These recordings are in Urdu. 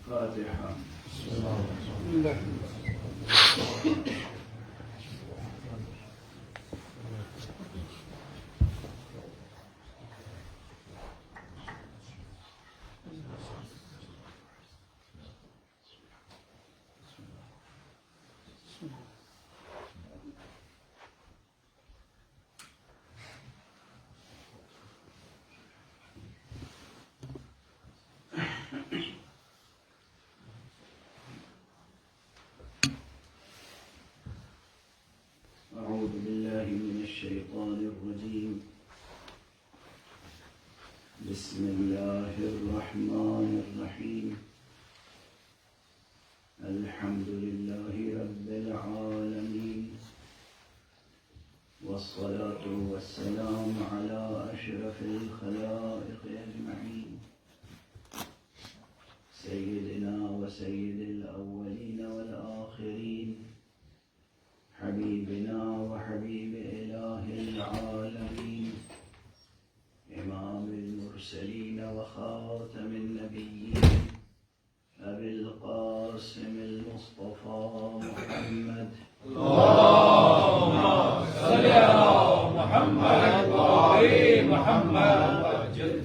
فاتحة. أعوذ بالله من الشيطان الرجيم. بسم الله الرحمن الرحيم. الحمد لله رب العالمين، والصلاة والسلام على أشرف الخلائق أجمعين، سيدنا وسيد الأولين والآخرين، حبيبنا وحبيب إله العالمين، إمام المرسلين وخاتم النبيين، أبي القاسم المصطفى محمد. اللهم صل على محمد وآل محمد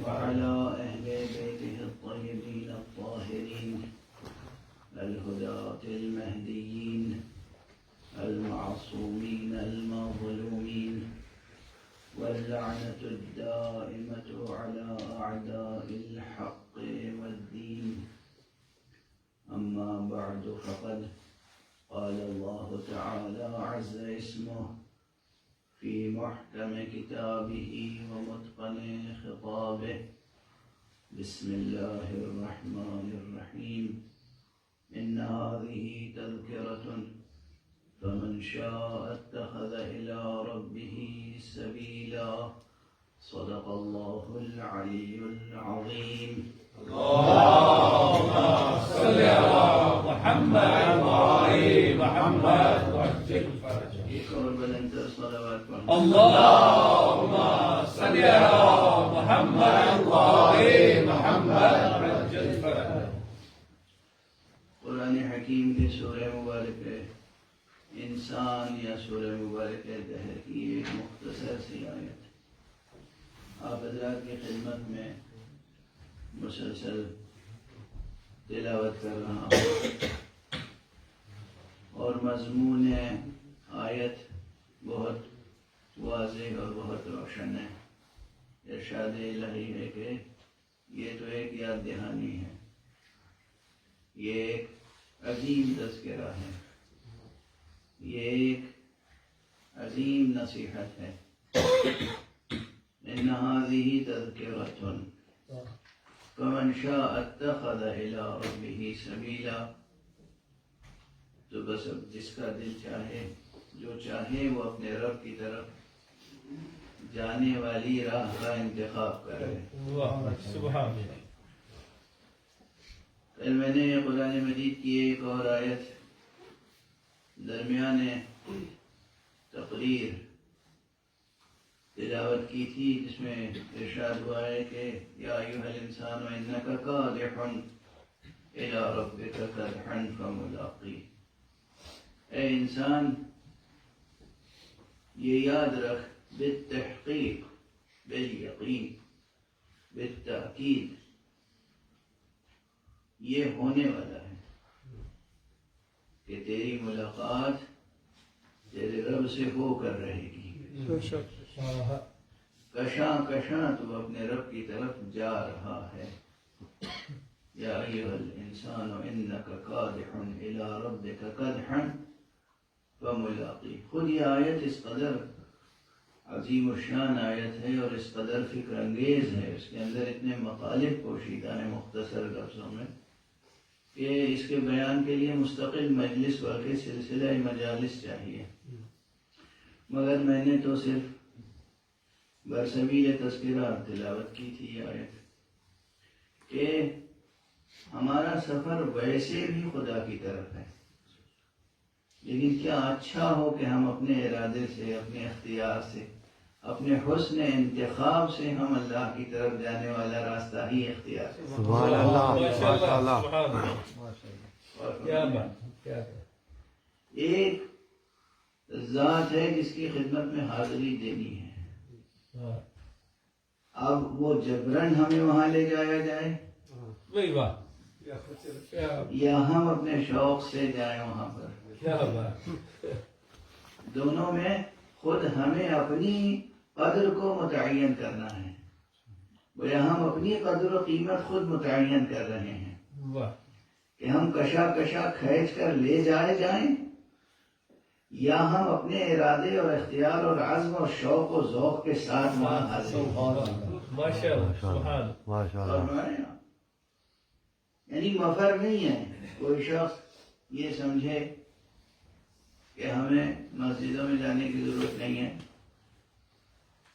وعلى أهل بيته الطيبين الطاهرين الهداة المهديين المعصومين المظلومين، واللعنة الدائمة على أعداء الحق والدين. أما بعد، فقد قال الله تعالى عز اسمه في محكم كتابه ومتقن خطابه. بسم الله الرحمن الرحيم. إن هذه تذكرة فمن شاء اتخذ إلى ربه سبيلا. صدق الله العلي العظيم. اللهم صل على محمد وآل محمد وعجل فرجه. بلندر صلوات اللهم صل على محمد وآل محمد وعجل فرجه. قرآن حکیم کے سورہ مبارک انسان یا سورہ مبارک دہر کی ایک مختصر سی آیت آپ حضرات کی خدمت میں مسلسل تلاوت کر رہا ہوں، اور مضمون آیت بہت واضح اور بہت روشن ہے۔ ارشاد الہی ہے کہ یہ تو ایک یاد دہانی ہے، یہ ایک عظیم تذکرہ ہے، یہ ایک عظیم نصیحت ہے۔ ان هذه تذکرۃ فمن شاء اتخذ الى ربه سبیلا، تو بس اب جس کا دل چاہے، جو چاہے وہ اپنے رب کی طرف جانے والی راہ کا انتخاب کرے۔ سبحان اللہ۔ پھر میں نے قرآن مجید کی ایک اور آیت درمیان تقریر تلاوت کی تھی، جس میں ارشاد ہوا ہے کہ یا ایھا الانسان انک کادح الی ربک کدحا فملاقیہ۔ اے انسان، یہ یاد رکھ، بالتحقیق، بالیقین، بالتأکید، یہ ہونے والا ہے کہ تیری ملاقات تیرے رب سے ہو کر رہے گی۔ کشاں کشاں تو اپنے رب کی طرف جا رہا ہے۔ یا ایھا الانسان انک کادح الی ربک کدحا فملاقیہ۔ خود یہ آیت اس قدر عظیم الشان آیت ہے اور اس قدر فکر انگیز ہے، اس کے اندر اتنے مطالب پوشیدہ ہیں مختصر لفظوں میں، کہ اس کے بیان کے لیے مستقل مجلس بلکہ سلسلہ مجالس چاہیے، مگر میں نے تو صرف برسبیل تذکرہ تلاوت کی تھی یہ آیت، کہ ہمارا سفر ویسے بھی خدا کی طرف ہے، لیکن کیا اچھا ہو کہ ہم اپنے ارادے سے، اپنے اختیار سے اپنے حسن انتخاب سے ہم اللہ کی طرف جانے والا راستہ ہی اختیار کریں۔ سبحان اللہ، ماشاء اللہ۔ سبحان اللہ، اور کیا بات، کیا بات۔ ایک ذات ہے جس کی خدمت میں حاضری دینی ہے، ہاں، اب وہ جبرن ہمیں وہاں لے جایا جائے وہی بات، کیا یا ہم اپنے شوق سے جائیں وہاں پر، کیا بات، دونوں میں خود ہمیں اپنی قدر کو متعین کرنا ہے، گویا ہم اپنی قدر و قیمت خود متعین کر رہے ہیں واہ، کہ ہم کشا کشا کھینچ کر لے جائیں یا ہم اپنے ارادے اور اختیار اور عزم اور شوق و ذوق کے ساتھ وہاں حاضر ہوں۔ ماشاء اللہ، سبحان اللہ، ماشاء اور اللہ۔ ہمارے یہاں یعنی مفر نہیں ہے، کوئی شخص یہ سمجھے کہ ہمیں مسجدوں میں جانے کی ضرورت نہیں ہے،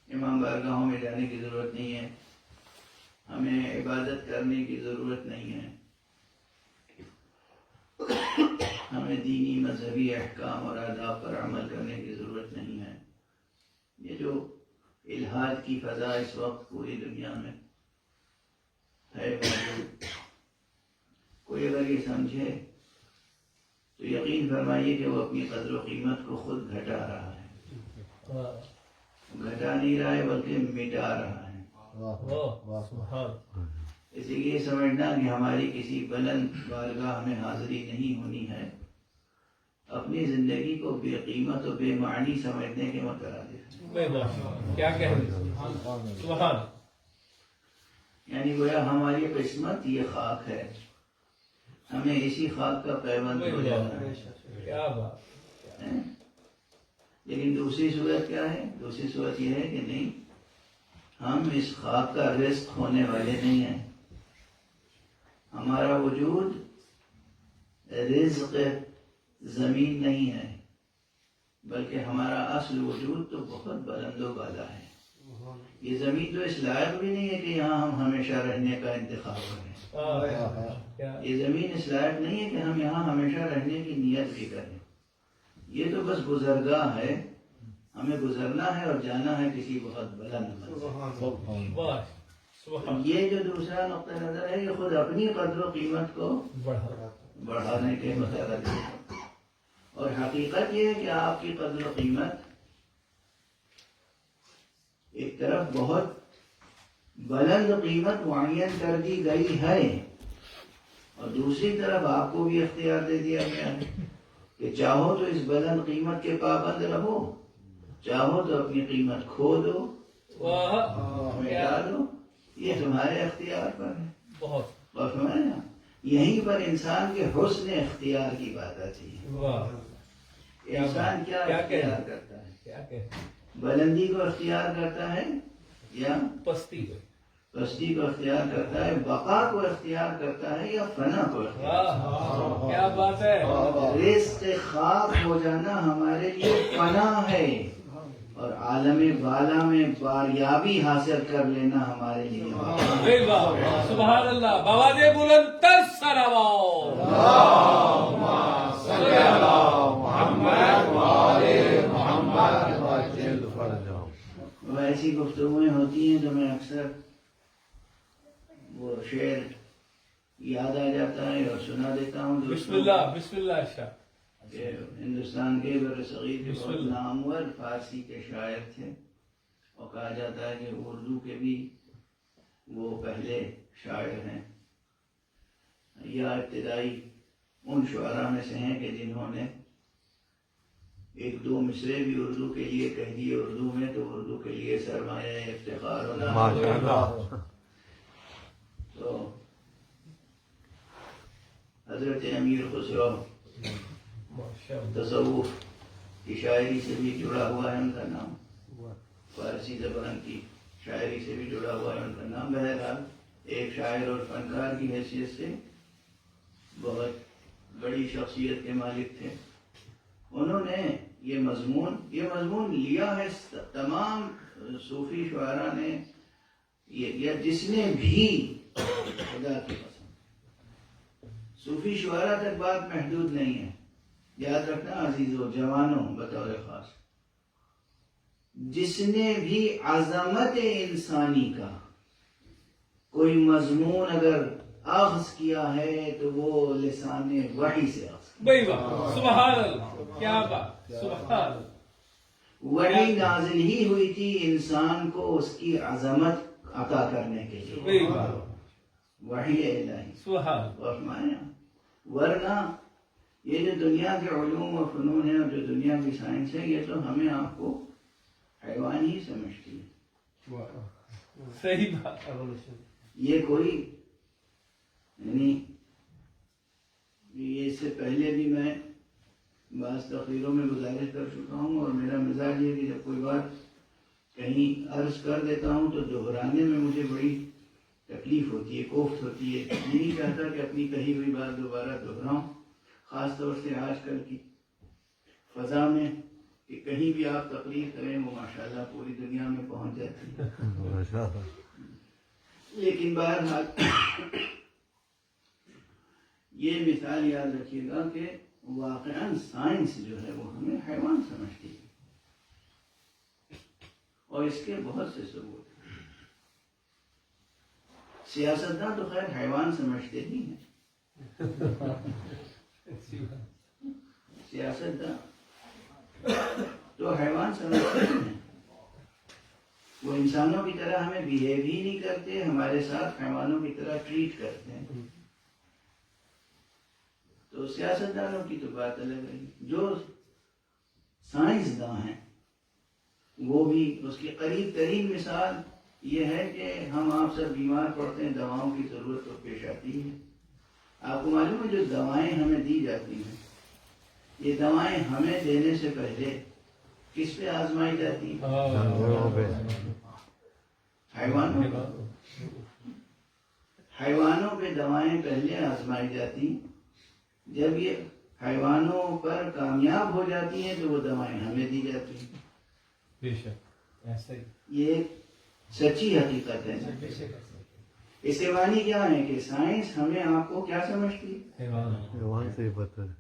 امام بارگاہوں میں جانے کی ضرورت نہیں ہے، ہمیں عبادت کرنے کی ضرورت نہیں ہے، ہمیں دینی مذہبی احکام اور آداب پر عمل کرنے کی ضرورت نہیں ہے۔ یہ جو الحاد کی فضا اس وقت پوری دنیا میں ہے موجود، کوئی اگر یہ سمجھے تو یقین فرمائیے کہ وہ اپنی قدر و قیمت کو خود گھٹا رہا ہے، ہاں، گھٹا نہیں رہا ہے بلکہ مٹا رہا ہے۔ واہ، سبحان، اسی لیے سمجھنا کہ ہماری کسی بلند بارگاہ میں حاضری نہیں ہونی ہے، اپنی زندگی کو بے قیمت و بے معنی سمجھنے کے مترادف ہے۔ میں کیا کہہ رہے سبحان، یعنی گویا ہماری قسمت یہ خاک ہے، ہمیں اسی خاک کا پیوند ہو جانا ہے۔ کیا بات، لیکن دوسری صورت کیا ہے؟ دوسری صورت یہ ہے کہ نہیں، ہم اس خاک کا رزق ہونے والے نہیں ہیں، ہمارا وجود رزق زمین نہیں ہے، بلکہ ہمارا اصل وجود تو بہت بلند و بالا ہے۔ یہ زمین تو اس لائق بھی نہیں ہے کہ یہاں ہم ہمیشہ رہنے کا انتخاب کریں، کیا یہ زمین اس لائق نہیں ہے کہ ہم یہاں ہمیشہ رہنے کی نیت بھی کریں، یہ تو بس گزرگاہ ہے، ہمیں گزرنا ہے اور جانا ہے کسی بہت بلند منزل۔ واہ، سبحان، یہ جو دوسرا نقطہ نظر ہے یہ خود اپنی قدر و قیمت کو بڑھا، بڑھانے کے مترادف ہے، اور حقیقت یہ ہے کہ آپ کی قدر و قیمت ایک طرف بہت بلند قیمت معین کر دی گئی ہے، اور دوسری طرف آپ کو بھی اختیار دے دیا گیا ہے کہ چاہو تو اس بلند قیمت کے پابند رہو، چاہو تو اپنی قیمت کھو دو، واہ، مٹا دو، یہ تمہارے اختیار پر ہے۔ بہت، اور فرمایا یہیں پر انسان کے حسن اختیار کی بات آتی ہے، واہ، انسان کیا کیا اختیار کرتا ہے؟ کیا کہ بلندی کو اختیار کرتا ہے یا پستی کو، پستی کو اختیار کرتا ہے، بقا کو اختیار کرتا ہے یا فنا کو اختیار واہ، کیا بات ہے، رزق خاک ہو جانا ہمارے لیے فنا ہے، اور عالم بالا میں باریابی حاصل کر لینا ہمارے لیے بے بات، سبحان اللہ، بواز بلند تر سراواؤ، صلی اللہ محمد وآلِ محمد۔ وہ ایسی گفتگویں ہوتی ہیں تو میں اکثر وہ شعر یاد آ جاتا ہے اور سنا دیتا ہوں بسم دوستوں اللہ، بسم اللہ، شاہ، کہ ہندوستان کے برصغیر کے بسم بہت اللہ۔ نامور فارسی کے شاعر تھے، اور کہا جاتا ہے کہ اردو کے بھی وہ پہلے شاعر ہیں، یا ابتدائی ان شعراء میں سے ہیں کہ جنہوں نے ایک دو مصرے بھی اردو کے لیے کہہ دیے اردو میں، تو اردو کے لیے سرمایہ افتخار ہونا۔ ماشاء اللہ۔ تو حضرت امیر خسرو ماشاء اللہ، تصوف کی شاعری سے بھی جڑا ہوا ہے ان کا نام، فارسی زبان کی شاعری سے بھی جڑا ہوا ہے ان کا نام۔ بہرحال ایک شاعر اور فنکار کی حیثیت سے بہت بڑی شخصیت کے مالک تھے، انہوں نے یہ مضمون لیا ہے تمام صوفی شعراء نے، یا جس نے بھی خدا کی قسم، صوفی شعراء تک بات محدود نہیں ہے، یاد رکھنا عزیزو، جوانوں بطور خاص، جس نے بھی عظمت انسانی کا کوئی مضمون اگر اخذ کیا ہے تو وہ لسان وحی سے اخذ کیا۔ بھائی بات سبحان اللہ، کیا بات، سبحان اللہ۔ وحی نازل ہی ہوئی تھی انسان کو اس کی عظمت عطا کرنے کے لیے، بھائی بات وحی الہی سبحان فرمایا۔ ورنہ یہ جو دنیا کے علوم و فنون ہیں اور جو دنیا کی سائنس ہے، یہ تو ہمیں آپ کو حیوان ہی سمجھتی ہے۔ صحیح بات۔ یہ کوئی یعنی یہ اس سے پہلے بھی میں بعض تقریروں میں گزارش کر چکا ہوں، اور میرا مزاج یہ کہ جب کوئی بات کہیں عرض کر دیتا ہوں تو دہرانے میں مجھے بڑی تکلیف ہوتی ہے، کوفت ہوتی ہے۔ یہ نہیں چاہتا کہ اپنی کہی ہوئی بات دوبارہ دہراؤں، خاص طور سے آج کل کی فضا میں کہ کہیں بھی آپ تقریر کریں وہ ماشاءاللہ پوری دنیا میں پہنچ جاتی ہے۔ لیکن بہرحال یہ مثال یاد رکھیے گا کہ واقعاً سائنس جو ہے وہ ہمیں حیوان سمجھتی ہے، اور اس کے بہت سے ثبوت ہیں۔ سیاستداں تو خیر حیوان سمجھتے ہی ہیں، سیاستداں تو حیوان سمجھتے ہیں، وہ انسانوں کی طرح ہمیں بیہیو ہی نہیں کرتے، ہمارے ساتھ حیوانوں کی طرح ٹریٹ کرتے ہیں۔ تو سیاستدانوں کی تو بات الگ ہے، جو سائنسداں ہیں وہ بھی اس کی قریب ترین مثال یہ ہے کہ ہم آپ سب بیمار پڑتے ہیں، دواؤں کی ضرورت تو پیش آتی ہے۔ آپ کو معلوم ہے جو دوائیں ہمیں دی جاتی ہیں، یہ دوائیں ہمیں دینے سے پہلے کس پہ آزمائی جاتی ہیں؟ حیوانوں پہ دوائیں پہلے آزمائی جاتی ہیں۔ جب یہ حیوانوں پر کامیاب ہو جاتی ہیں تو وہ دوائیں ہمیں دی جاتی ہیں۔ بے شک ایسا ہی، یہ ایک سچی حقیقت ہے۔ اس سے معنی کیا ہے کہ سائنس ہمیں آپ کو کیا سمجھتی ہے؟ حیوان سے پتہ ہے،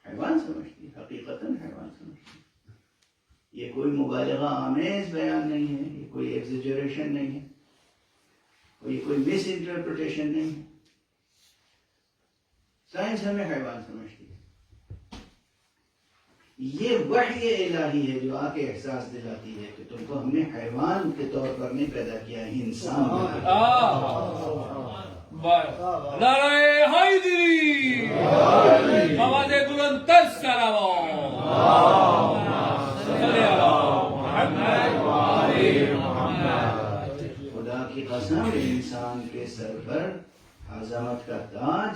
حیوان سمجھتی ہے، حقیقتاً حیوان سمجھتی ہے۔ یہ کوئی مبالغہ آمیز بیان نہیں ہے، یہ کوئی ایگزیجریشن نہیں ہے، کوئی مس انٹرپریٹیشن نہیں ہے۔ سائنس ہمیں حیوان سمجھتی ہے۔ یہ وحی الہی ہے جو آ کے احساس دلاتی ہے کہ تم کو ہم نے حیوان کے طور پر نہیں پیدا کیا ہے، انسان نعرہ حیدری، آواز بلند تر سلام، خدا کی قسم انسان کے سر پر عظمت کا تاج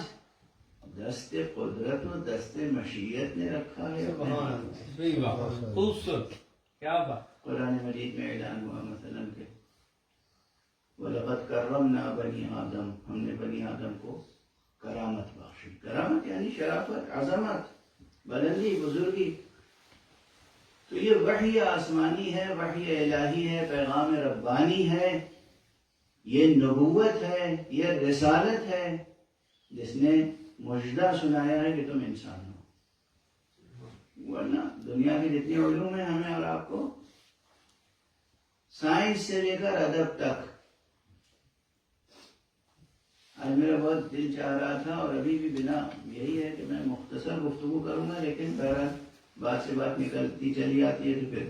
دست قدرت و دست مشیت نے رکھا ہے۔ خوبصورت، کیا بات۔ قرآن مجید میں اعلان ہوا مثلا کہ وَلَقَدْ كَرَّمْنَا بَنِي آدم، ہم نے بنی آدم کو کرامت بخشی۔ کرامت یعنی شرافت، عظمت، بلندی، بزرگی۔ تو یہ وحی آسمانی ہے، وحی الہی ہے، پیغام ربانی ہے، یہ نبوت ہے، یہ رسالت ہے جس نے مجدہ سنایا ہے کہ تم انسان ہو۔ ورنہ دنیا کے جتنے علوم ہیں ہمیں اور آپ کو، سائنس سے لے کر ادب تک، آج میرا بہت دل چاہ رہا تھا اور ابھی بھی بنا یہی ہے کہ میں مختصر گفتگو کروں گا، لیکن بہرحال بات سے بات نکلتی چلی آتی ہے تو پھر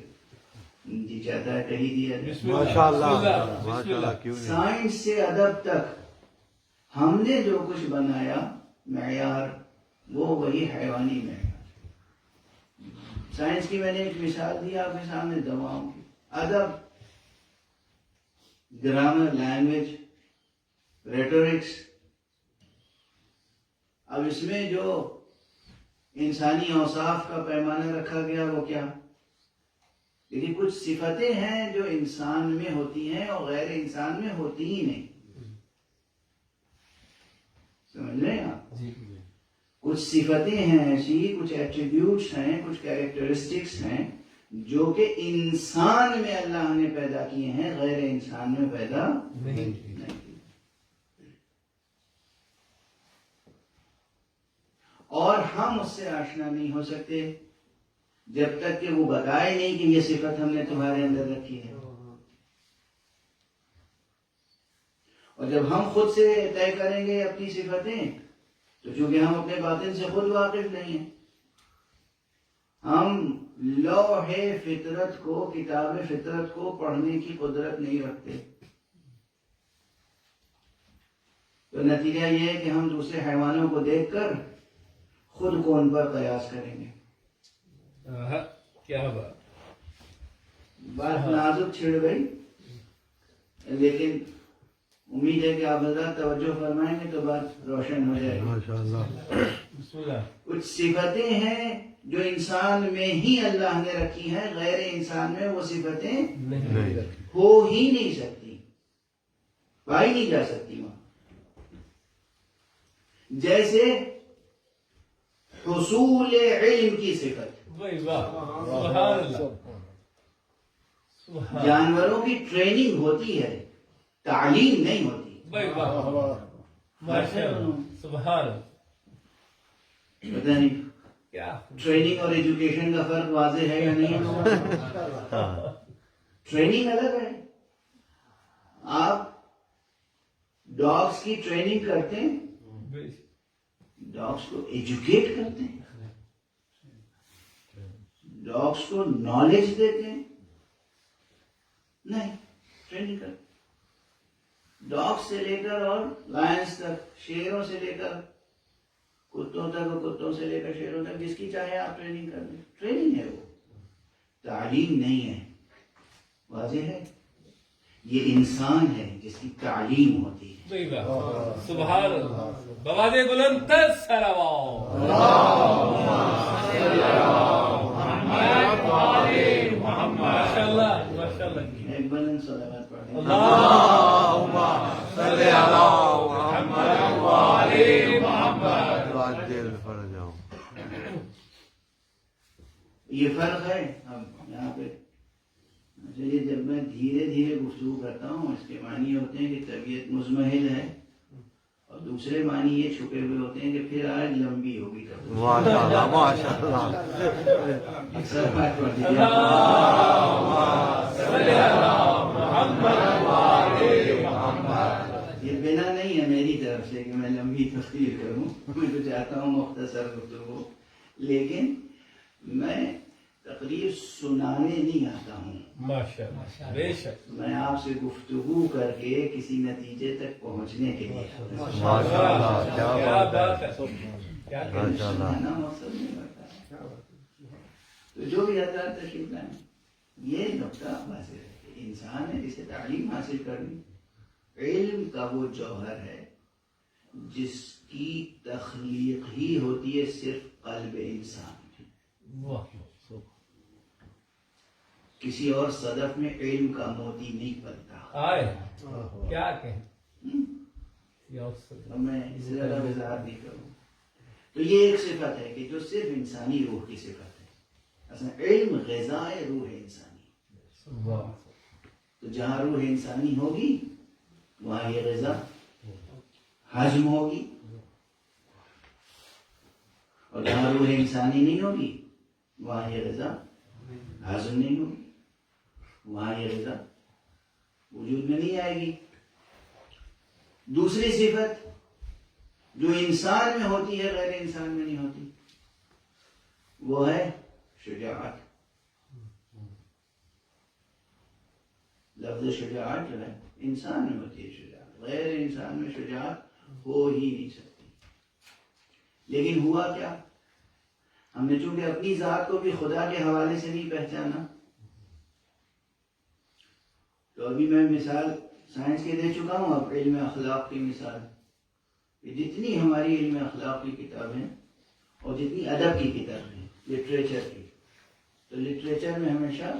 جی چاہتا ہے کہی دیا جائے۔ ماشاءاللہ، کیوں نہیں۔ سائنس سے ادب تک ہم نے جو کچھ بنایا معیار، وہ وہی حیوانی معیار۔ سائنس کی میں نے ایک مثال دی آپ کے سامنے، دواؤں کی۔ ادب، گرامر، لینگویج، ریٹورکس، اب اس میں جو انسانی اوصاف کا پیمانہ رکھا گیا وہ کیا؟ لیکن کچھ صفتیں ہیں جو انسان میں ہوتی ہیں اور غیر انسان میں ہوتی ہی نہیں، سمجھ رہے ہیں آپ؟ کچھ صفتیں ہیں ایسی، کچھ ایٹریبیوٹس ہیں، کچھ کیریکٹرسٹکس ہیں جو کہ انسان میں اللہ نے پیدا کیے ہیں، غیر انسان میں پیدا نہیں کیے۔ اور ہم اس سے آشنا نہیں ہو سکتے جب تک کہ وہ بتائے نہیں کہ یہ صفت ہم نے تمہارے اندر رکھی ہے. اور جب ہم خود سے طے کریں گے اپنی صفتیں تو چونکہ ہم اپنے باطن سے خود واقف نہیں ہیں، ہم لوح فطرت کو، کتاب فطرت کو پڑھنے کی قدرت نہیں رکھتے، تو نتیجہ یہ ہے کہ ہم دوسرے حیوانوں کو دیکھ کر خود کو ان پر قیاس کریں گے. کیا بات. بات نازک چھڑ گئی، لیکن امید ہے کہ آپ حضرات توجہ فرمائیں گے تو بات روشن ہو جائے گی. ماشاءاللہ. بسم اللہ. کچھ صفتیں ہیں جو انسان میں ہی اللہ نے رکھی ہیں، غیر انسان میں وہ صفتیں نہیں. ہو ہی نہیں سکتی، پائی نہیں جا سکتی وہاں. جیسے حصول علم کی صفت، بھائی واہ، سبحان اللہ. سبحان جانوروں کی ٹریننگ ہوتی ہے، تعلیم نہیں ہوتی. بھائی واہ، ماشاء اللہ، سبحان اللہ. پتہ نہیں کیا ٹریننگ اور ایجوکیشن کا فرق واضح ہے یا نہیں. ٹریننگ الگ ہے. آپ ڈاگس کی ٹریننگ کرتے ہیں، ڈاگس کو ایجوکیٹ کرتے ہیں، ڈاگس کو نالج دیتے ہیں؟ نہیں، ٹریننگ کرتے. ڈاگس سے لے کر اور لائنس تک، شیروں سے لے کر کتوں تک اور کتوں سے لے کر شیروں تک، جس کی چاہے آپ ٹریننگ کر لیں. ٹریننگ ہے، وہ تعلیم نہیں ہے. واضح ہے؟ یہ انسان ہے جس کی تعلیم ہوتی ہے. بھائی واہ، سبحان اللہ. بواد بلند تر سلام. ماشاء اللہ، ماشاء اللہ. ایک بلند صلوات پڑھیں. اللہم صلی علی محمد و آل محمد. آج دیر میں پڑھ جاؤں. یہ فرق ہے. اب یہاں پہ چلیے، جب میں دھیرے دھیرے گفتگو کرتا ہوں اس کے معنی ہوتے ہیں کہ طبیعت مزمحل ہے، اور دوسرے معنی یہ چھپے ہوئے ہوتے ہیں کہ پھر آج لمبی ہوگی. ماشاءاللہ ماشاءاللہ. اکثر بات پڑھ دیجیے. صلی علی محمد و آل محمد. یہ بنا نہیں ہے میری طرف سے کہ میں لمبی تفسیر کروں. میں تو چاہتا ہوں مختصر گفتگو، لیکن میں تقریر سنانے نہیں آتا ہوں. ماشاء اللہ، بے شک. میں آپ سے گفتگو کر کے کسی نتیجے تک پہنچنے کے لیے ماشاءاللہ. کیا بات ہے. کیا کہ ماشاءاللہ. سنانا مقصد نہیں ہوتا. تو جو بھی حضرات تشریف لائیں، یہ نقطہ واضح ہے کہ انسان ہے جسے تعلیم حاصل کرنی. علم کا وہ جوہر ہے جس کی تخلیق ہی ہوتی ہے صرف قلب انسان. واہ، کسی اور صدف میں علم کا موتی نہیں پلتا. آئے کیا کہیں. اب میں اس سے زیادہ وضاحت نہیں کروں. تو یہ ایک صفت ہے کہ جو صرف انسانی روح کی صفت ہے. اصل علم غذائے روح انسانی. واہ. تو جہاں روح انسانی ہوگی وہاں یہ غذا ہضم ہوگی، اور جہاں روح انسانی نہیں ہوگی وہاں یہ غذا ہضم نہیں ہوگی، وہاں یہ غذا وجود میں نہیں آئے گی. دوسری صفت جو انسان میں ہوتی ہے غیر انسان میں نہیں ہوتی، وہ ہے شجاعت. لفظ شجاعت جو ہے انسان میں ہوتی ہے شجاعت، غیر انسان میں شجاعت ہو ہی نہیں سکتی. لیکن ہوا کیا؟ ہم نے چونکہ اپنی ذات کو بھی خدا کے حوالے سے نہیں پہچانا. تو ابھی میں مثال سائنس کے دے چکا ہوں، اب علم اخلاق کی مثال. کہ جتنی ہماری علم اخلاق کی کتابیں اور جتنی ادب کی کتابیں، لٹریچر کی، تو لٹریچر میں ہمیشہ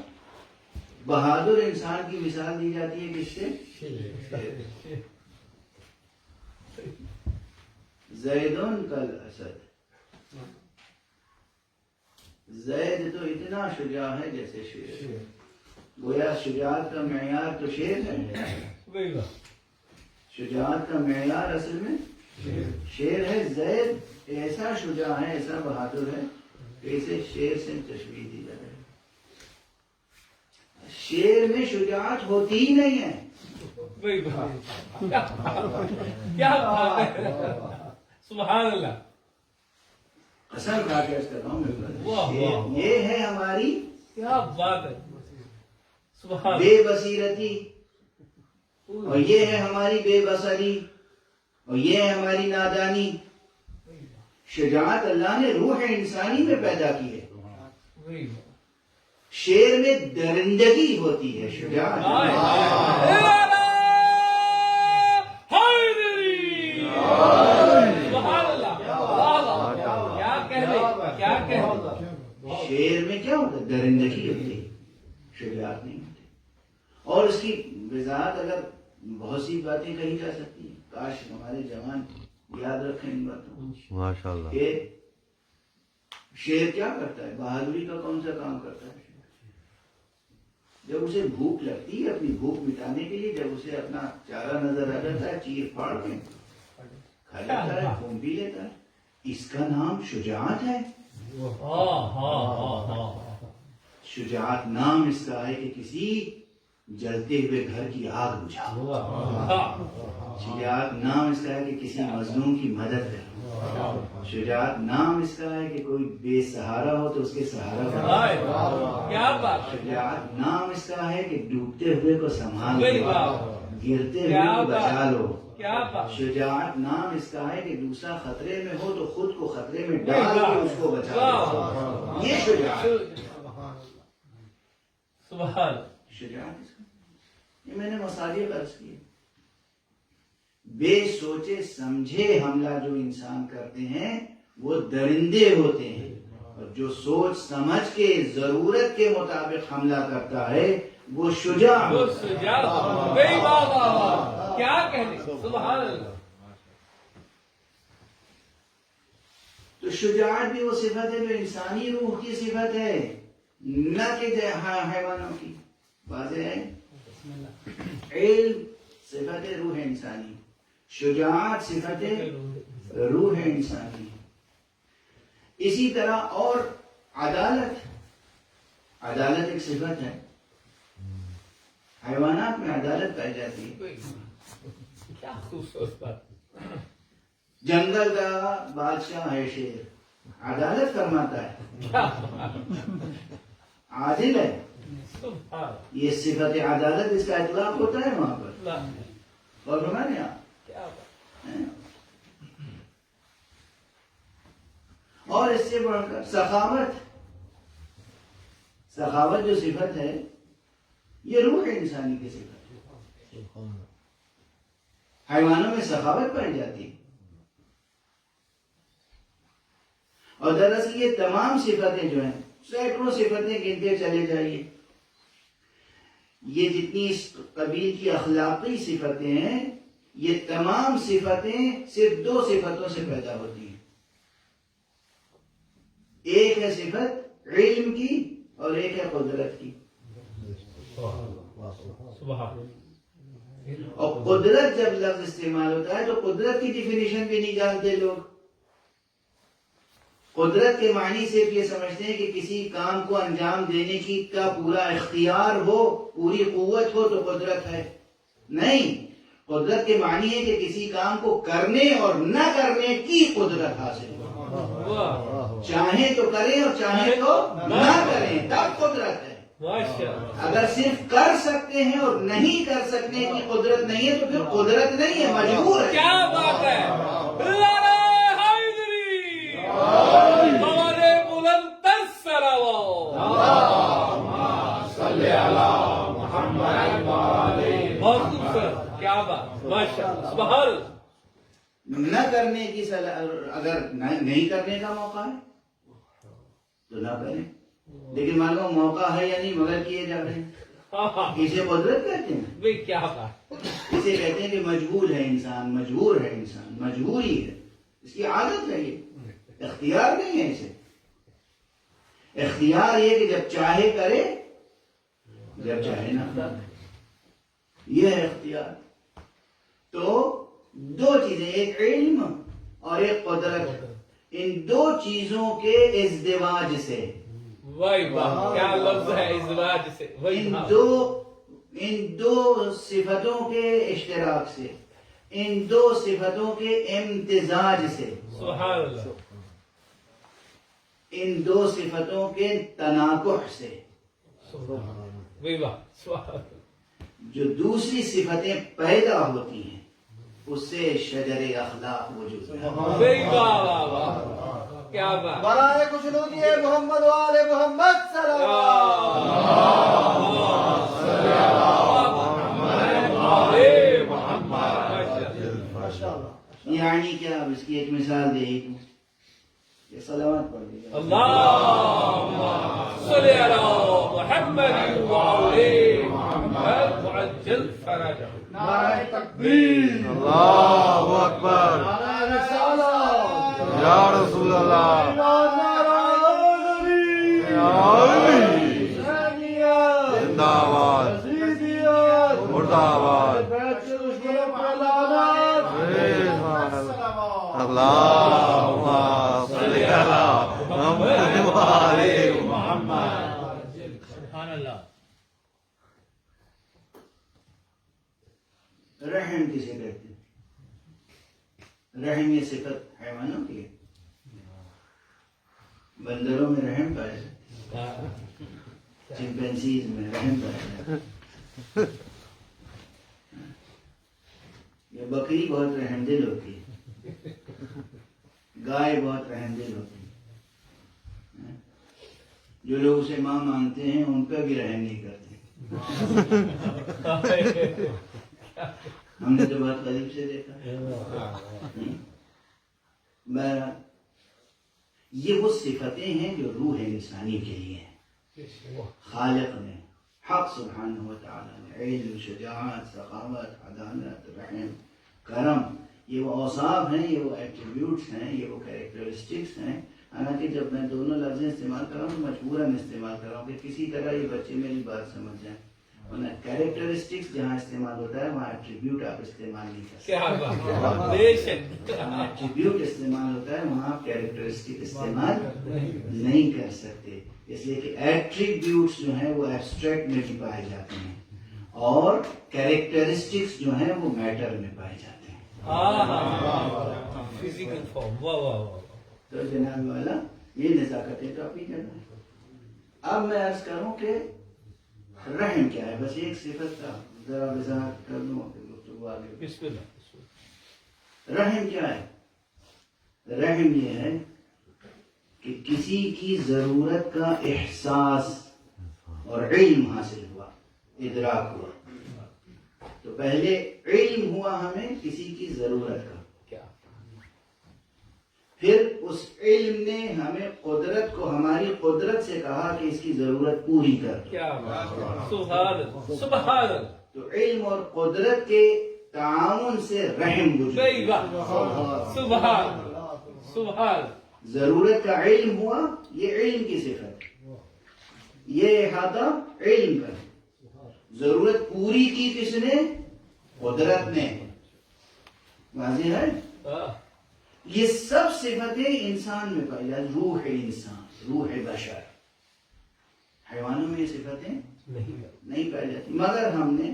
بہادر انسان کی مثال دی جاتی ہے کس سے؟ زیدن کل اسد. زید تو اتنا شجاع ہے جیسے شیر. گویا شجاعت کا معیار تو شیر ہے. شجاعت کا معیار اصل میں شیر ہے. زید ایسا شجاع ہے، ایسا بہادر ہے اسے شیر سے تشبیہ دی جائے. شیر میں شجاعت ہوتی ہی نہیں ہے. وہی بات. کیا بات ہے. سبحان اللہ. قسم کھا کے اس کر رہا ہوں واہ، واہ. میں. یہ ہے ہماری کیا بات ہے. سبحان بے بصیرتی، اور یہ ہے ہماری بے بصری، اور یہ ہے ہماری نادانی. شجاعت اللہ نے روح انسانی میں پیدا کی ہے. وہی. شیر میں درندگی ہوتی ہے، شجاعت سبحان اللہ. کیا کہنے، کیا کہنے. شیر میں کیا ہوتا ہے؟ درندگی ہوتی ہے، شجاعت نہیں ہوتی. اور اس کی وضاحت اگر بہت سی باتیں کہی جا سکتی ہیں. کاش ہمارے جوان یاد رکھیں ان باتوں کو. ماشاء اللہ. کہ شیر کیا کرتا ہے؟ بہادری کا کون سا کام کرتا ہے؟ جب اسے بھوک لگتی ہے، اپنی بھوک مٹانے کے لیے، جب اسے اپنا چارہ نظر آ جاتا ہے، چیر پھاڑ کے کھا لیتا ہے، خون پی لیتا ہے. اس کا نام شجاعت ہے. شجاعت نام اس کا ہے کہ کسی جلتے ہوئے گھر کی آگ بجھا. شجاعت نام اس کا ہے کہ کسی مظلوم کی مدد کرے. شجاعت نام اس کا ہے کہ کوئی بے سہارا ہو تو اس کے سہارا بنے. کیا بات. شجاعت نام اس کا ہے کہ ڈوبتے ہوئے کو سنبھال وہی لو، بات. گرتے ہوئے کو بچا لو. کیا بات. شجاعت نام اس کا ہے کہ دوسرا خطرے میں ہو تو خود کو خطرے میں ڈال کے اس کو بچا لو. یہ شجاعت. سبحان. شجاعت اس کا یہ میں نے مصالح قرض کیے. بے سوچے سمجھے حملہ جو انسان کرتے ہیں وہ درندے ہوتے ہیں، اور جو سوچ سمجھ کے ضرورت کے مطابق حملہ کرتا ہے وہ شجاع. وہ سجاد. وہی بات. کیا کہنے. سبحان اللہ. تو شجاعت بھی وہ صفت ہے جو انسانی روح کی صفت ہے، نہ کہ حیوانوں کی. واضح ہے. علم صفت روح انسانی، شجاعت صفت روح انسانی. اسی طرح اور عدالت. عدالت ایک صفت ہے. حیوانات میں عدالت پائی جاتی ہے. کیا خوبصورت بات. جنگل کا بادشاہ ہے شیر، عدالت فرماتا ہے، عادل ہے. سبحان. یہ صفت عدالت، اس کا اطلاق ہوتا ہے وہاں پر. اللہ. اور ہمارے یہاں کیا بات. اور اس سے بڑھ کر سخاوت. سخاوت جو صفت ہے یہ روح انسانی کی صفت ہے. حیوانوں میں سخاوت پائی جاتی ہے. اور دراصل یہ تمام صفتیں جو ہیں، سینکڑوں صفتیں گنتے چلے جائیے، یہ جتنی اس قبیل کی اخلاقی صفتیں ہیں یہ تمام صفتیں صرف دو صفتوں سے پیدا ہوتی ہیں. ایک ہے صفت علم کی اور ایک ہے قدرت کی. سبحان. اور قدرت جب لفظ استعمال ہوتا ہے تو قدرت کی ڈیفینیشن بھی نہیں جانتے لوگ. قدرت کے معنی صرف یہ سمجھتے ہیں کہ کسی کام کو انجام دینے کی کا پورا اختیار ہو، پوری قوت ہو تو قدرت ہے. نہیں، قدرت کے معنی ہے کہ کسی کام کو کرنے اور نہ کرنے کی قدرت حاصل ہو. چاہیں تو کریں اور چاہیں تو نہ کریں، تب قدرت ہے. اگر صرف کر سکتے ہیں اور نہیں کر سکنے کی قدرت نہیں ہے تو پھر قدرت نہیں ہے، مجبور ہے. کیا بات ہے. بہت خوبصورت. کیا بات. ماشاءاللہ. نہ کرنے کی اگر نہیں کرنے کا موقع ہے تو نہ کریں، لیکن مان لو موقع ہے یا نہیں مگر کیے جا رہے ہیں. اسے قدرت کہتے ہیں. کیا بات. اسے کہتے ہیں کہ مجبور ہے انسان، مجبور ہے انسان، مجبوری ہے، اس کی عادت ہے. یہ اختیار نہیں ہے. اسے اختیار یہ کہ جب چاہے کرے، جب چاہے نہ کرے، یہ ہے اختیار. تو دو چیزیں، ایک علم اور ایک قدرت. ان دو چیزوں کے ازدواج سے، وہی واہ کیا لفظ ہے ازدواج سے، وہی ان دو صفتوں کے اشتراک سے، ان دو صفتوں کے امتزاج سے، سبحان اللہ، ان دو صفتوں کے تناکح سے، وہی واہ سبحان اللہ، جو دوسری صفتیں پیدا ہوتی ہیں اس سے شجر اخلاق وجود میں آتا ہے۔ وہی واہ واہ واہ کیا بات، برائے کچھ لوگ یہ محمد والے محمد صلی یعنی کیا، اب اس کی ایک مثال دے دوں، یہ صلوات پڑھ دیجیے۔ اللهم صل على محمد وعلى محمد وعجل فرجه، نعرہ تکبیر، اللہ اکبر، نعرہ رسالت، یا رسول اللہ، زندہ آباد، مردہ آباد، اللہم صلی علی محمد وعلی محمد۔ سبحان اللہ، رحم کسے کہتے ہیں؟ رحم یہ صفت حیوانوں کی ہے، بندروں میں رحم پایا جاتا ہے، چمپینزیز میں رحم پایا جاتا ہے، یہ بکری بہت رحم دل ہوتی ہے، گائے بہت رحم دل ہوتی ہے، جو لوگ اسے ماں مانتے ہیں ان پہ بھی رحم نہیں کرتے۔ ہم نے تو بہت قریب سے دیکھا۔ بہرحال یہ وہ صفتیں ہیں جو روح انسانی کے لیے ہیں۔ خالق نے، حق سبحانہ و تعالیٰ نے علم، شجاعت، سخاوت، عدالت، رحم، کرم، یہ وہ اوصاف ہیں، یہ وہ ایٹریبیوٹس ہیں، یہ وہ کیریکٹرسٹکس ہیں۔ حالانکہ جب میں دونوں لفظیں استعمال کر رہا ہوں تو مجبوراً استعمال کر رہا ہوں کہ کسی طرح یہ بچے میری بات سمجھ جائیں۔ کیریکٹرسٹکس جہاں استعمال ہوتا ہے وہاں ایٹریبیوٹ آپ استعمال نہیں کر سکتے۔ کیا بات، بے شک، جہاں ایٹریبیوٹ استعمال ہوتا ہے وہاں آپ کیریکٹرسٹک استعمال نہیں کر سکتے، اس لیے کہ ایٹریبیوٹس جو ہیں وہ ایبسٹریکٹ میں بھی پائے جاتے ہیں اور کیریکٹرسٹکس جو ہیں وہ میٹر میں پائے جاتے ہیں۔ فزیکل فارم، واہ واہ واہ، تو جناب والا یہ نزاکت کافی کرنا ہے۔ اب میں عرض کروں کہ رحم کیا ہے، بس ایک صفت کا ذرا وضاحت کر دوں کہ گفتگو آگے۔ بسم اللہ، رحم کیا ہے؟ رحم یہ ہے کہ کسی کی ضرورت کا احساس اور علم حاصل ہوا، ادراک ہوا۔ تو پہلے علم ہوا ہمیں کسی کی ضرورت کا، کیا پھر اس علم نے ہمیں قدرت کو ہماری قدرت سے کہا کہ اس کی ضرورت پوری کر دو۔ کیا بات، سبحان اللہ، سبحان اللہ، تو علم اور قدرت کے تعاون سے رحم وجود بے میں۔ واہ، سبحان سبحان، ضرورت کا علم ہوا، یہ علم کی صفت، یہ احاطہ علم کا۔ ضرورت پوری کی کس نے؟ قدرت نے۔ واضح ہے؟ یہ سب صفتیں انسان میں پائی جاتی، روح انسان، روح بشر۔ حیوانوں میں یہ صفتیں نہیں پائی جاتی، مگر ہم نے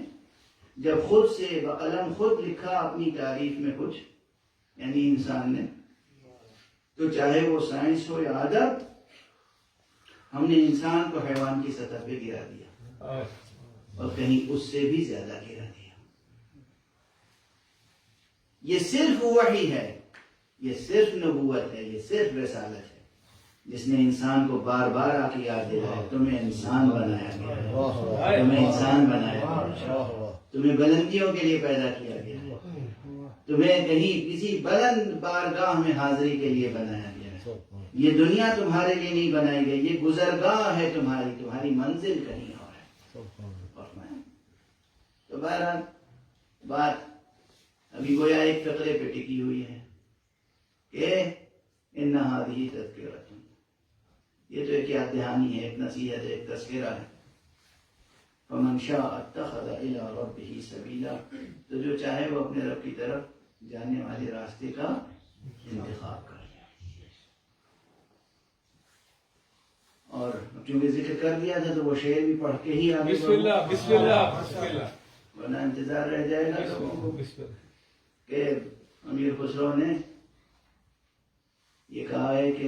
جب خود سے بقلم خود لکھا اپنی تعریف میں کچھ، یعنی انسان نے، تو چاہے وہ سائنس ہو یا ادب، ہم نے انسان کو حیوان کی سطح پہ گرا دیا اور کہیں اس سے بھی زیادہ گرا دیا۔ یہ صرف وحی ہے، یہ صرف نبوت ہے، یہ صرف رسالت ہے جس نے انسان کو بار بار آ کے یاد دلایا، تمہیں انسان بنایا گیا ہے، تمہیں انسان بنایا گیا ہے، تمہیں بلندیوں کے لیے پیدا کیا گیا ہے، تمہیں کہیں کسی بلند بارگاہ میں حاضری کے لیے بنایا گیا ہے۔ یہ دنیا تمہارے لیے نہیں بنائی گئی، یہ گزرگاہ ہے تمہاری منزل کہیں اور ہے۔ تو بہرحال بات ابھی گویا ایک فقرے پہ ٹکی ہوئی ہے کہ ان هذه تذکرۃ، یہ تو ایک یاد دہانی ہے، ایک نصیحت ہے، ایک تذکرہ ہے۔ فمن شاء اتخذ الى ربه سبیلا، تو جو چاہے وہ اپنے رب کی طرف جانے والے راستے کا انتخاب کر لے۔ چونکہ ذکر کر دیا تھا تو وہ شعر بھی پڑھ کے ہی آگے بسم اللہ بسم اللہ بسم اللہ ورنہ انتظار رہ جائے گا لوگوں کو بسم اللہ. کہ امیر خسرو نے یہ کہا ہے کہ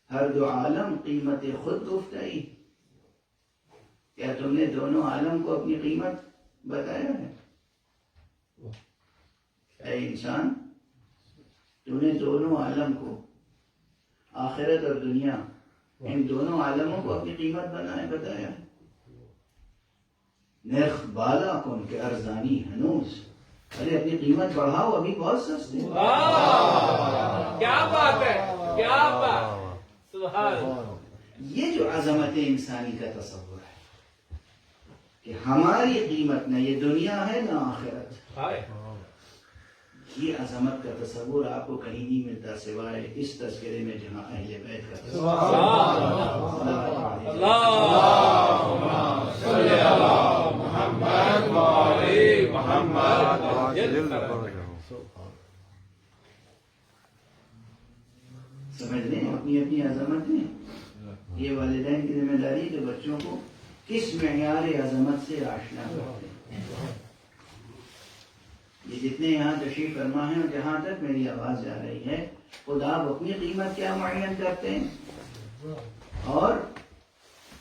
ہر دو عالم قیمت خود گفتائی. کیا تم نے دونوں عالم کو اپنی قیمت بتایا ہے؟ اے انسان، تم نے دونوں عالم کو، آخرت اور دنیا، ان دونوں عالموں کو اپنی قیمت بتایا ہے. نرخ بالا کن کے ارزانی ہنوز، ارے اپنی قیمت بڑھاؤ، ابھی بہت سستے. کیا بات ہے، کیا بات، سبحان اللہ. یہ جو عظمت انسانی کا تصور ہے کہ ہماری قیمت نہ یہ دنیا ہے نہ آخرت، ہائے. یہ عظمت کا تصور آپ کو کہیں نہیں ملتا سوائے اس تذکرے میں جہاں اہل بیت کا تصور. اللہم صلی علی محمد و آل محمد. سمجھ لیں اپنی اپنی عظمت میں. یہ والدین کی ذمہ داری ہے کہ بچوں کو کس معیار عظمت سے آشنا کرتے ہیں. یہ جتنے یہاں تشریف فرما ہیں اور جہاں تک میری آواز جا رہی ہے، خود آپ اپنی قیمت کیا معین کرتے ہیں اور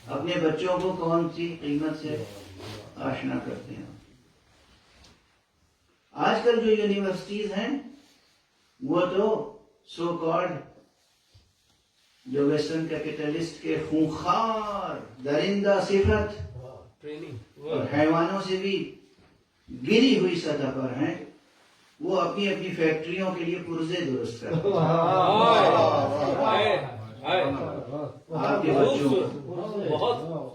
اپنے بچوں کو کون سی قیمت سے آشنا کرتے ہیں. آج کل جو یونیورسٹیز ہیں وہ تو سو کالڈ جو ویسٹرن کیپٹلسٹ کے خونخوار درندہ صفت اور حیوانوں سے بھی گری ہوئی سطح پر ہیں، وہ اپنی اپنی فیکٹریوں کے لیے پرزے درست کرتے ہیں.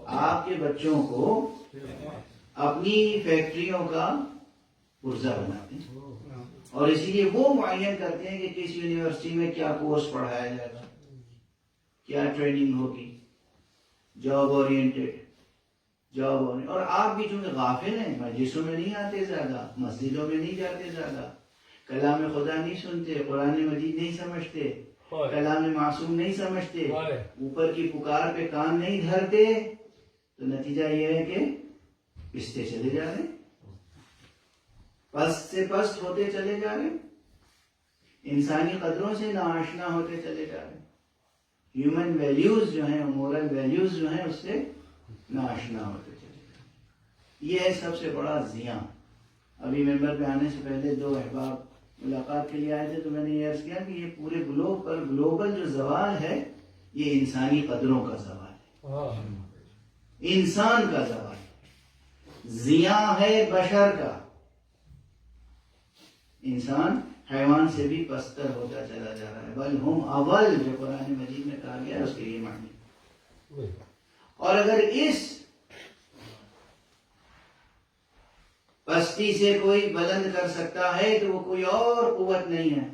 آپ کے بچوں کو اپنی فیکٹریوں کا پرزہ بناتے ہیں اور اسی لیے وہ معین کرتے ہیں کہ کس یونیورسٹی میں کیا کورس پڑھایا جائے گا، کیا ٹریننگ ہوگی، جاب اورینٹڈ جاب. اور آپ بھی چونکہ غافل ہیں، مجلسوں میں نہیں آتے زیادہ، مسجدوں میں نہیں جاتے زیادہ، کلام خدا نہیں سنتے، قرآن مجید نہیں سمجھتے، کلام معصوم نہیں سمجھتے، اوپر کی پکار پہ کان نہیں دھرتے، تو نتیجہ یہ ہے کہ پستے چلے جا رہے ہیں، پست سے پست ہوتے چلے جا رہے ہیں، انسانی قدروں سے ناآشنا ہوتے چلے جا رہے ہیں، ہیومن ویلیوز جو ہیں، مورل ویلیوز جو ہیں، اس سے ناآشنا ہوتے چلے جا رہے ہیں. یہ ہے سب سے بڑا زیاں. ابھی ممبر پہ آنے سے پہلے دو احباب ملاقات کے لیے آئے تھے تو میں نے یہ عرض کیا کہ یہ پورے گلوب پر گلوبل جو زوال ہے یہ انسانی قدروں کا زوال ہے، انسان کا زوال ہے، زیاں ہے بشر کا. انسان حیوان سے بھی پستر ہوتا چلا جا رہا ہے. بل ہم اول جو قرآن مجید میں کہا گیا ہے اس کے یہ معنی. اور اگر اس پستی سے کوئی بلند کر سکتا ہے تو وہ کوئی اور قوت نہیں ہے،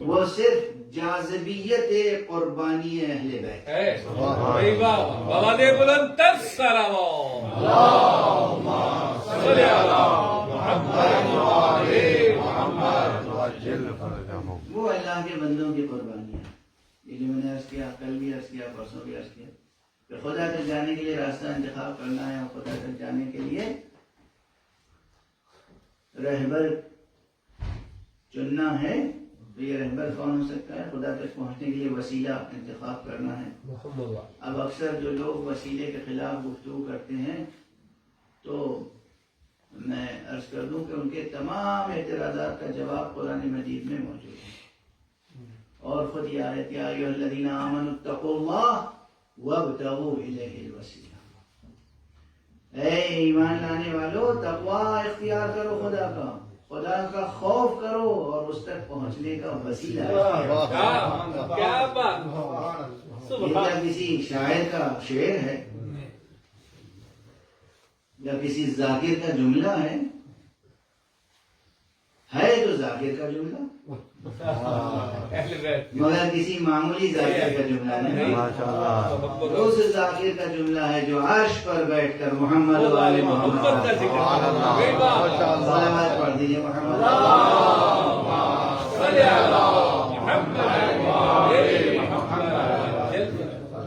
وہ صرف جاذبیت قربانی اہل بیت. بابا دے بلند تر سلام. اللہم صلی علی محمد و آل محمد. وہ اللہ کے بندوں کی قربانی ہے. یہ جو میں نے عرض کیا، کل بھی عرض کیا، پرسوں بھی عرض کیا کہ خدا تک جانے کے لیے راستہ انتخاب کرنا ہے اور خدا تک جانے کے لیے رہبر چننا ہے. تو یہ رہبر کون ہو سکتا ہے؟ خدا تک پہنچنے کے لیے وسیلہ انتخاب کرنا ہے. اب اکثر جو لوگ وسیلے کے خلاف گفتگو کرتے ہیں تو میں عرض کر دوں کہ ان کے تمام اعتراضات کا جواب قرآن مجید میں موجود ہے. اور خود یہ آیت یا ایھا الذین آمنوا اتقوا اللہ وابتغوا الیہ الوسیلہ. اے ایمان لانے والو، تقوی اختیار کرو، خدا کا خوف کرو اور اس تک پہنچنے کا وسیلہ. کیا بات. یہ کیا کسی شاعر کا شعر ہے یا کسی ذاکر کا جملہ ہے تو ذاکر کا جملہ، مگر کسی معمولی ذاکر کا جملہ نہیں. اس ذاکر کا جملہ ہے جو عرش پر بیٹھ کر محمد و آل محمد صلوات پڑھ دیجیے. محمد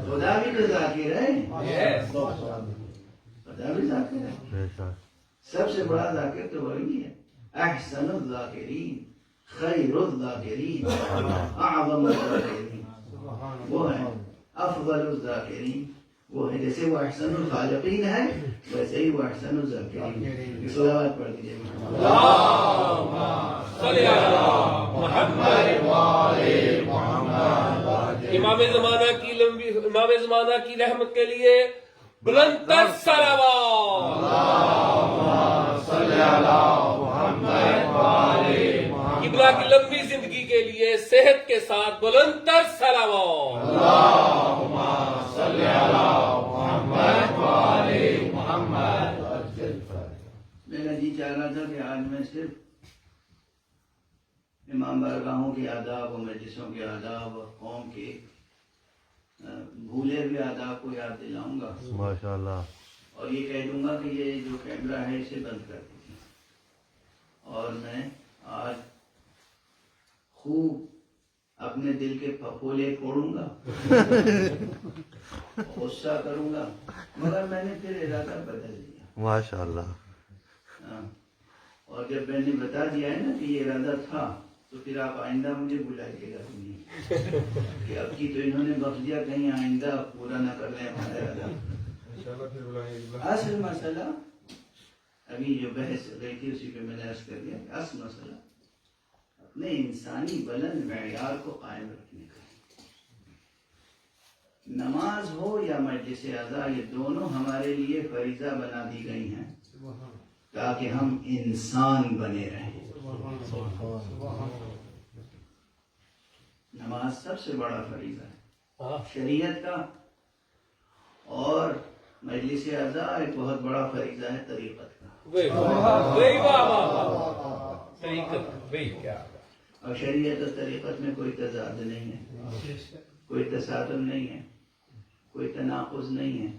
خدا بھی تو ذاکر سب سے بڑا ذاکر تو وہی ہے. احسن الذاکرین، خیر الذاکرین، اعظم الذاکرین، وہ ہے افضل الذاکرین. وہ ہے جیسے وہ احسن الخالقین ہے ویسے ہی وہ احسن الذاکرین. صلوات پڑھ دیجیے. اللہم صلی علی محمد وآل محمد. امام زمانہ کی رحمت کے لیے بلند تر صلوات. قبلہ کی لمبی زندگی کے لیے صحت کے ساتھ بلند تر صلوات. میرا جی چاہ رہا تھا کہ آج میں صرف امام بارگاہوں کے آداب و مجلسوں کے آداب اور قوم کے بھولے ہوئے آداب کو یاد دلاؤں گا ماشاءاللہ. اور یہ کہہ دوں گا کہ یہ جو کیمرہ ہے اسے بند کر دیجیے. اور میں آج خوب اپنے دل کے پھپھولے پھوڑوں گا، غصہ کروں گا، مگر میں نے پھر ارادہ بدل دیا. ماشاءاللہ. ہاں. اور جب میں نے بتا دیا ہے نا کہ یہ ارادہ تھا تو پھر آپ آئندہ مجھے بلائیے گا نہیں کہ اب کی تو انہوں نے بخش دیا، کہیں آئندہ پورا نہ کر لیں ہمارا ارادہ. اصل مسئلہ ابھی جو بحث گئی تھی اسی پہ میں نے عرض کر دیا کہ اصل مسئلہ اپنے انسانی بلند معیار کو قائم رکھنے کا. نماز ہو یا مجلس اعضاء، یہ دونوں ہمارے لیے فریضہ بنا دی گئی ہیں تاکہ ہم انسان بنے رہیں. نماز سب سے بڑا فریضہ ہے شریعت کا، اور مجلس اعضاء ایک بہت بڑا فریضہ ہے طریقت کا. اور شریعت اور طریقت میں کوئی تضاد نہیں ہے، کوئی تصادم نہیں ہے، کوئی تناقض نہیں ہے،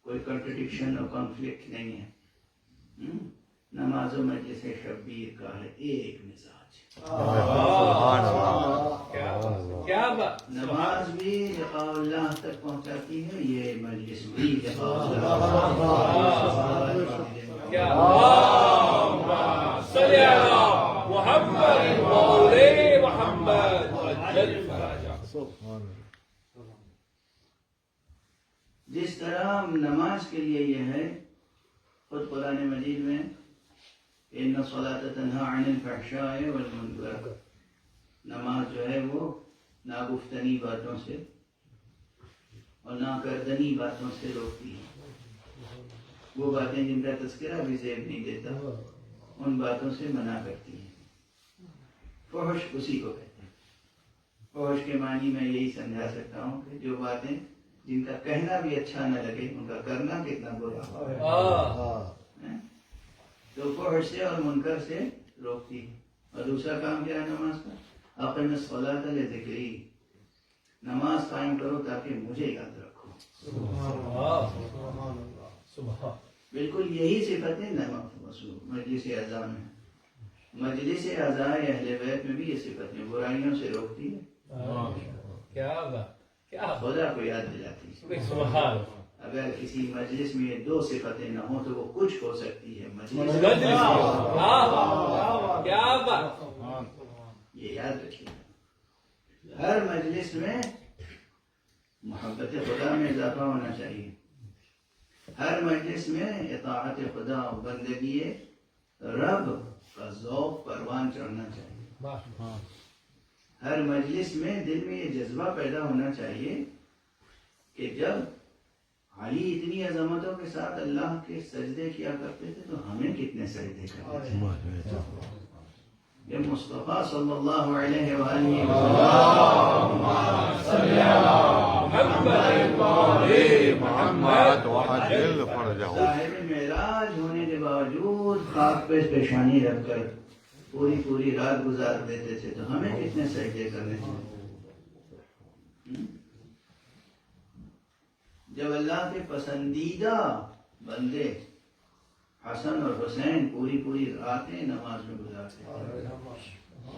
کوئی کنٹرڈکشن اور کانفلکٹ نہیں ہے. نماز و مجلس شبیر کا ہے ایک مزاج. کیا بات. نماز بھی لقاء اللہ تک پہنچاتی ہے، یہ مجلس بھی لقاء اللہ. اللہم صلی علی محمد وآل محمد. جس طرح نماز کے لیے یہ ہے، خود قرآن مجید میں ان الصلاۃ تنہی عن الفحشاء والمنکر، نماز جو ہے وہ ناگفتنی باتوں سے اور ناکردنی باتوں سے روکتی ہے. وہ باتیں جن کا تذکرہ بھی زیب نہیں دیتا ان باتوں سے منع کرتی ہے. فحش اسی کو کہتے ہیں. فحش کے معنی میں یہی سمجھا سکتا ہوں کہ جو باتیں جن کا کہنا بھی اچھا نہ لگے ان کا کرنا کتنا برا ہو. تو فحش سے اور منکر سے روکتی ہے. اور دوسرا کام کیا ہے نماز کا؟ اقم الصلاۃ لذکری، نماز قائم کرو تاکہ مجھے یاد رکھو. بالکل یہی صفتیں مجلس اعضاء میں. مجلس اعضاء اہل بیت میں بھی یہ صفتیں برائیوں سے روکتی ہے، کیا بات. خدا کو یاد دلاتی ہے. سبحان. اگر کسی مجلس میں یہ دو صفتیں نہ ہوں تو وہ کچھ ہو سکتی ہے مجلس. کیا بات. یہ یاد رکھیے، ہر مجلس میں محبت خدا میں اضافہ ہونا چاہیے، ہر مجلس میں اطاعت خدا و بندگی رب کا ذوق پروان چڑھنا چاہیے. ہر مجلس میں دل میں یہ جذبہ پیدا ہونا چاہیے کہ جب علی اتنی عظمتوں کے ساتھ اللہ کے سجدے کیا کرتے تھے تو ہمیں کتنے سجدے کرتے تھے. یہ مصطفیٰ صلی اللہ علیہ وآلہ صاحب معراج ہونے کے باوجود خاک پہ پیشانی رکھ کر پوری رات گزار دیتے تھے تو ہمیں کتنے سجدے کرنے تھے. جب اللہ کے پسندیدہ بندے حسن اور حسین پوری راتیں نماز میں گزارتے تھے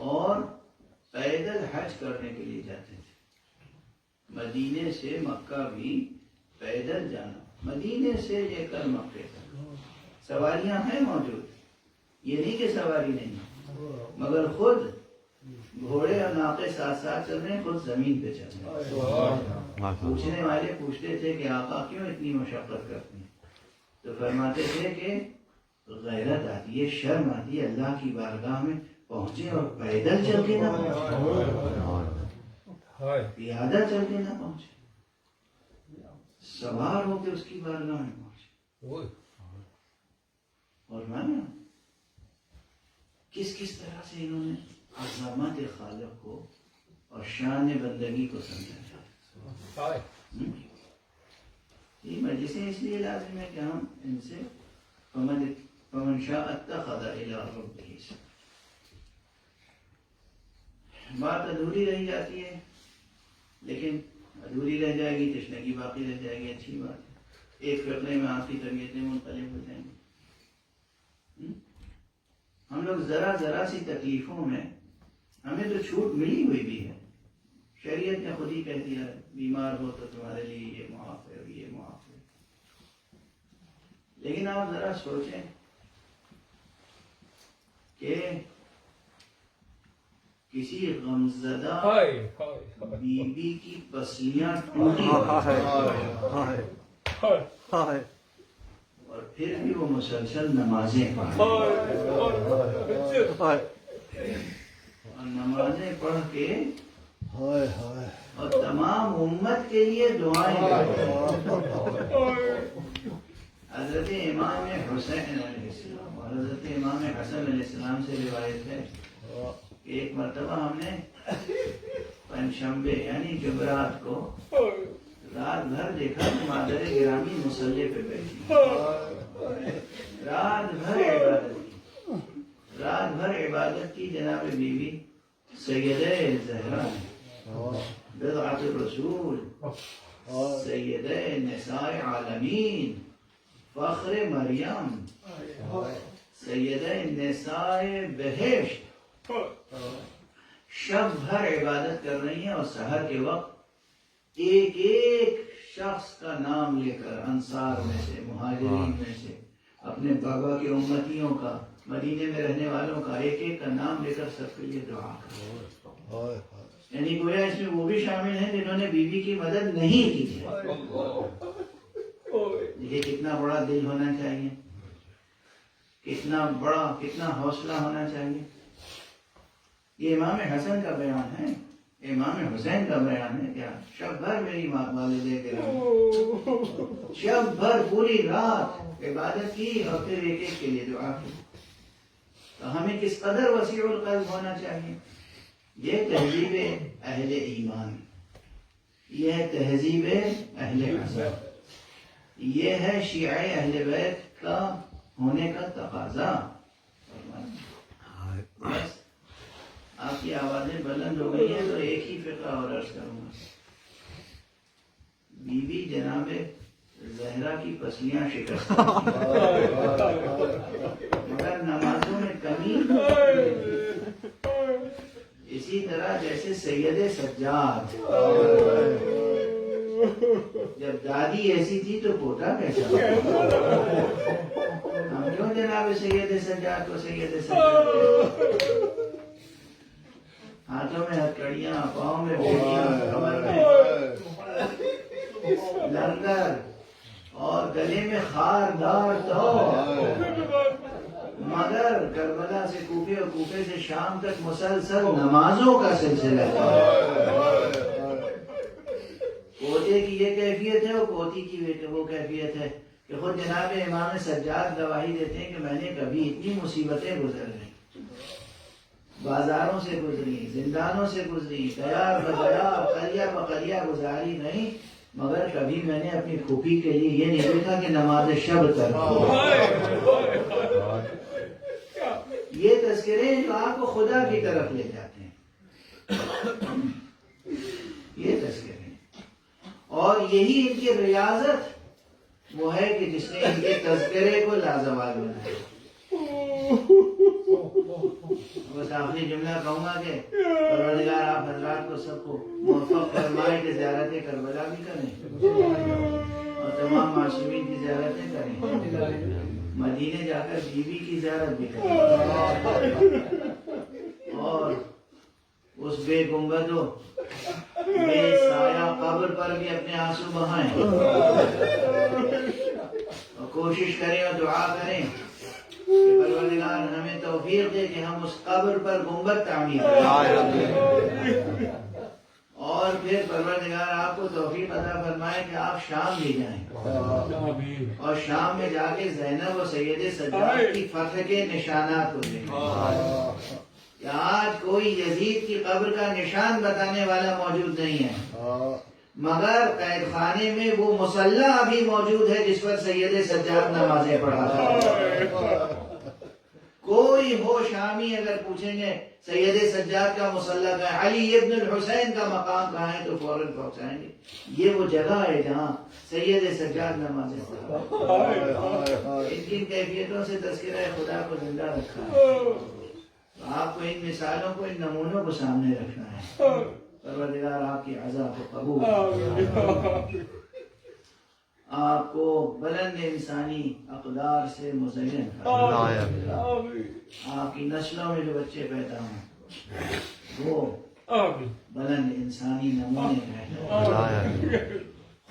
اور پیدل حج کرنے کے لیے جاتے تھے. مدینے سے مکہ بھی پیدل جانا، مدینے سے لے کر مکے تک سواریاں ہیں موجود، یہ نہیں کہ سواری نہیں، مگر خود گھوڑے اور ناقے ساتھ ساتھ چل رہے ہیں، خود زمین پہ چل رہے ہیں۔ پوچھنے والے پوچھتے تھے کہ آقا کیوں اتنی مشقت کرتے ہیں؟ تو فرماتے تھے کہ غیرت آتی ہے، شرم آتی ہے اللہ کی بارگاہ میں پہنچے اور پیدل چل کے نہ پہنچے، پیادہ چل کے نہ پہنچے، سوار ہو کے اس کی بارگاہ میں پہنچے۔ اور مانا کس کس طرح سے انہوں نے عظمت خالق کو اور شان بندگی کو سمجھا۔ یہ مجلسیں اس لیے لازم ہے کہ ہم ان سے فمن شاء اتخذ الی ربہ سبیلا۔ بات ادھوری رہ جاتی ہے، لیکن ادھوری رہ جائے گی، تشنگی باقی رہ جائے گی، اچھی بات ہے۔ ایک فقرے میں آپ کی طبیعتیں منقلب ہو جائیں گی۔ ہم لوگ ذرا ذرا سی تکلیفوں میں ہمیں تو چھوٹ ملی ہوئی بھی ہے، شریعت نے خود ہی کہہ دیا ہے بیمار ہو تو تمہارے لیے یہ معاف ہے اور یہ معاف ہے۔ لیکن آپ ذرا سوچیں کہ کسی غمزدہ بیوی کی پسلیاں ٹوٹی اور پھر بھی وہ مسلسل نمازیں پڑھیں، اور نمازیں پڑھ کے اور تمام امت کے لیے دعائیں کریں۔ حضرت امام حسین علیہ السلام اور حضرت امام حسن علیہ السلام سے روایت ہے کہ ایک مرتبہ ہم نے پنجشنبے یعنی جمعرات کو رات بھر دیکھا کہ مادر گرامی مصلی پہ بیٹھی، رات بھر عبادت کی جناب بیوی سیدہ زہرا بضعۃ الرسول، سیدہ نساء عالمین، فخر مریم، سیدہ نساء بہشت شب بھر عبادت کر رہی ہیں، اور سحر کے وقت ایک ایک شخص کا نام لے کر انصار میں سے، مہاجرین میں سے، اپنے بابا کے امتیوں کا، مدینے میں رہنے والوں کا ایک ایک کا نام لے کر سب کے لیے دعا کر، یعنی گویا اس میں وہ بھی شامل ہیں جنہوں نے بیوی کی مدد نہیں کی ہے۔ یہ کتنا بڑا دل ہونا چاہیے، کتنا بڑا، کتنا حوصلہ ہونا چاہیے۔ یہ امام حسن کا بیان ہے، امام حسین کا بیان ہے کیا شب بھر میری والدہ گرامی شب بھر پوری رات عبادت کی اور پھر ایک ایک کے لیے دعا کی۔ تو ہمیں کس قدر وسیع القلب ہونا چاہیے۔ یہ تہذیب اہل ایمان، یہ ہے تہذیب اہل حسن، یہ ہے شیعہ اہل بیت کا ہونے کا تقاضا۔ بس آپ کی آوازیں بلند ہو گئی ہیں تو ایک ہی فقرہ اور عرض کروں گا۔ بی بی جناب زہرا کی پسلیاں شکست مگر نمازوں میں کمی، اسی طرح جیسے سید سجاد، جب دادی ایسی تھی تو پوتا کیسا ہوتا؟ ہم کیوں جناب سید سجاد کو سید سجاد؟ ہاتھوں میں ہتھکڑیاں، پاؤں میں بیڑیاں، کمر میں لنگر اور گلے میں خاردار تو، مگر کربلا سے کوفے اور کوفے سے شام تک مسلسل نمازوں کا سلسلہ ہے۔ پوتے کی یہ کیفیت ہے اور پوتی کی وہ کیفیت ہے کہ خود جناب امام سجاد گواہی دیتے ہیں کہ میں نے کبھی اتنی مصیبتیں گزر رہی، بازاروں سے گزری، زندانوں سے گزری، دیار بدیار، قریہ بقریہ گزاری نہیں، مگر کبھی میں نے اپنی پھوپھی کے لیے یہ نہیں دیکھا کہ نماز شب ترک ہو۔ یہ تذکرے جو آپ کو خدا کی طرف لے جاتے ہیں، یہ تذکرے، اور یہی ان کی ریاضت وہ ہے کہ جس نے ان کے تذکرے کو لازوال بنایا۔ بس آخری جملہ کہوں گا کہ پروردگار آپ حضرات کو سب کو موفق فرمائے کہ زیارت کربلا بھی کریں اور تمام معصومین کی زیارتیں کریں۔ مدینے جا کر بیوی کی زیارت بھی کریں اور اس بے گنبد و بے سایہ قبر پر بھی اپنے آنسو بہائیں اور کوشش کریں اور دعا کریں کہ پروردگار ہمیں توفیق دے کہ ہم اس قبر پر گنبد تعمیر کریں اور پھر پروردگار آپ کو توفیق عطا فرمائے کہ آپ شام بھی جائیں اور شام میں جا کے زینب و سید سجاد کی فتح کے نشانات کو دیکھیں کہ آج کوئی یزید کی قبر کا نشان بتانے والا موجود نہیں ہے مگر قید خانے میں وہ مصلی ابھی موجود ہے جس پر سید سجاد نمازیں پڑھا تھا کوئی ہو شامی اگر پوچھیں گے سید سجاد کا مصلی کہاں ہے علی ابن الحسین کا مقام کہاں ہے تو فوراً پہنچائیں گے یہ وہ جگہ ہے جہاں سید سجاد نمازیں پڑھا ان کی کیفیتوں سے تذکرہ خدا کو زندہ رکھا ہے آپ کو ان مثالوں کو ان نمونوں کو سامنے رکھنا ہے پروردگار آپ کی عزا کو قبول آپ کو بلند انسانی اقدار سے مزین کرے آپ کی نسلوں میں جو بچے پیدا ہوں وہ بلند انسانی نمونے رہیں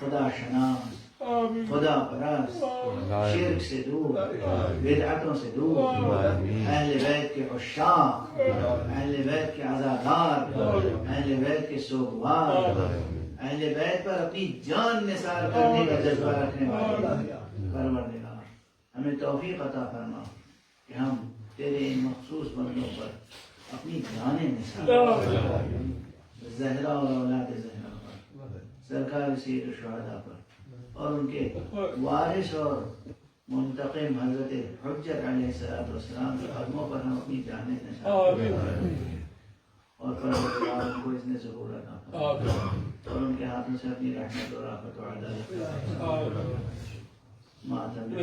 خدا شناس خدا پرست شرک سے دور بدعتوں سے دور اہل بیت کے عشاق اہل بیت کے عزادار اہل بیت کے سوگوار اہل بیت پر اپنی جان نثار کرنے کا جذبہ رکھنے والے پروردگار ہمیں توفیق عطا فرما کہ ہم تیرے ان مخصوص بندوں پر اپنی جانیں نثار زہرا اور اولاد زہرا پر سرکار سید الشہداء پر اور ان کے وارث اور منتقم حضرت حجت علیہ السلام کے قدموں پر ہم اپنی جانیں نثار اور پروردگار ان کو اس نے ظہور عطا فرما اور ان کے ہاتھوں سے اپنی رحمت اور رحمت و عدالت ماتم